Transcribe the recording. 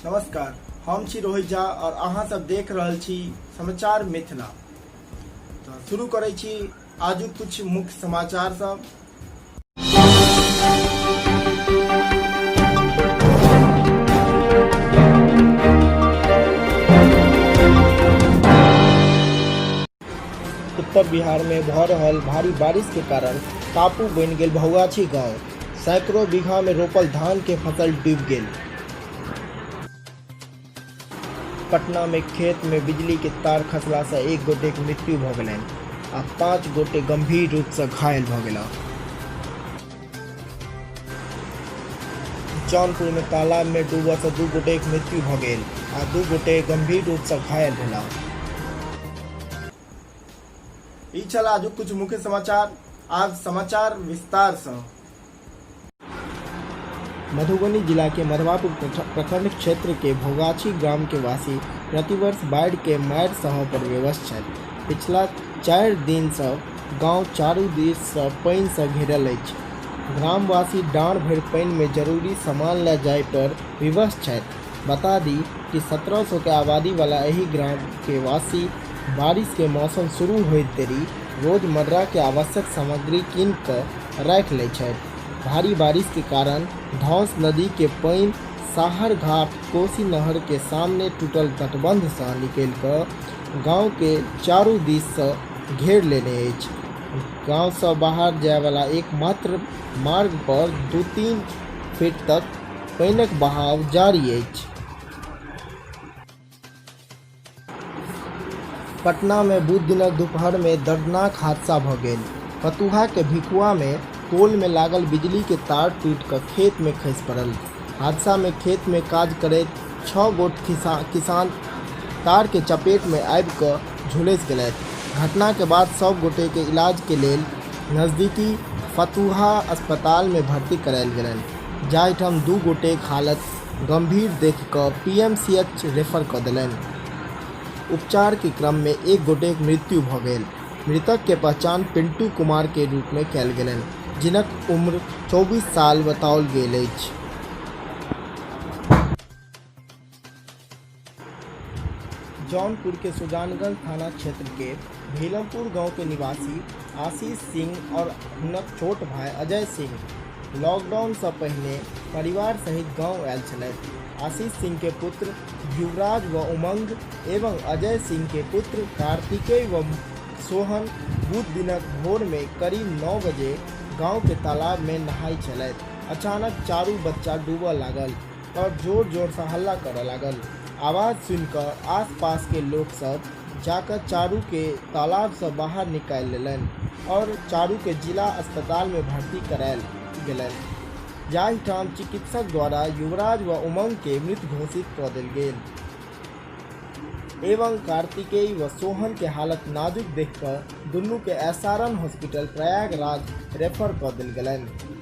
नमस्कार, हम छी रोहित झा और अहाँ सब देख रहल छी समाचार मिथिला। तो शुरू करै छी आजुक कुछ मुख्य समाचार सब। उत्तर बिहार में भ रहल भारी बारिश के कारण टापू बनि गेल भौगाछी गांव। सैकड़ों बीघा में रोपल धान के फसल डूबि गेल। पटना में खेत में बिजली के तार खसला से एक गोटे के मृत्यु भ गेलनि आ 5 गोटे गंभीर रूप से घायल भ गेला। जौनपुर में तालाब में डूबा से 2 गोटे के मृत्यु भ गेल आ 2 गोटे गंभीर रूप से घायल भेला। ई छल आजुक कुछ मुख्य समाचार। आज समाचार विस्तार से। मधुबनी जिला के मधवापुर प्रखंड क्षेत्र के भोगाछी ग्राम के वासी प्रतिवर्ष बाढ़ के मारि सहय पर विवश छथि। पिछला 4 दिन से गांव चारू दिस से पानि से घेरल अछि। ग्रामवासी डाँड़ भरि पानि में जरूरी सामान ले जाय पर विवश छथि। बता दी कि 1700 के आबादी वाला एही ग्राम के वासी बारिश के मौसम शुरू होइत देरी रोजमर्रा के आवश्यक सामग्री कीन कर रख ले छथि। भारी बारिश के कारण धौंस नदी के पानी साहर घाट कोसी नहर के सामने टूटल तटबंध से निकल कर गांव के चारू दिस से घेर लेने अछि। गांव से बाहर जाय वाला एकमात्र मार्ग पर 2-3 फीट तक पानिक बहाव जारी अछि। पटना में बुध दिनक दोपहर में दर्दनाक हादसा भ गेल। फतुहा के भिखुआ में पोल में लागल बिजली के तार टूट कर खेत में खसि पड़ल। हादसा में खेत में काज करैत 6 गोट किसान तार के चपेट में आबि कऽ झुलसि गेलथि। घटना के बाद सब गोटे के इलाज के लेल नजदीकी फतुहा अस्पताल में भर्ती करायल गेलनि, जाहिठाम 2 गोटे के हालत गंभीर देख कऽ PMCH रेफर कऽ देलनि। उपचार के क्रम में 1 गोटे के मृत्यु भ गेल। मृतक के पहचान पिंटू कुमार के रूप में कयल गेलनि, जिनक उम्र 24 साल बताओल गेल अछि। जौनपुर के सुजानगंज थाना क्षेत्र के भीलमपुर गांव के निवासी आशीष सिंह और हुनक छोट भाई अजय सिंह लॉकडाउन से पहले परिवार सहित गांव आयल छलथि। आशीष सिंह के पुत्र युवराज व उमंग एवं अजय सिंह के पुत्र कार्तिकेय व सोहन बुध दिनक भोर में करीब 9 बजे गांव के तालाब में नहाय छलथि। अचानक चारू बच्चा डूबऽ लागल और जोर जोर से हल्ला करऽ लागल। आवाज सुनकर आसपास के लोग सब जाकर चारू के तालाब से बाहर निकाल लेलनि और चारू के जिला अस्पताल में भर्ती करायल गेलनि, जाहिठाम चिकित्सक द्वारा युवराज व उमंग के मृत घोषित कऽ देल गेल एवं कार्तिकेय व सोहन के हालत नाजुक देखकर दुनू के SRM हॉस्पिटल प्रयागराज रेफर कऽ देल गेलनि।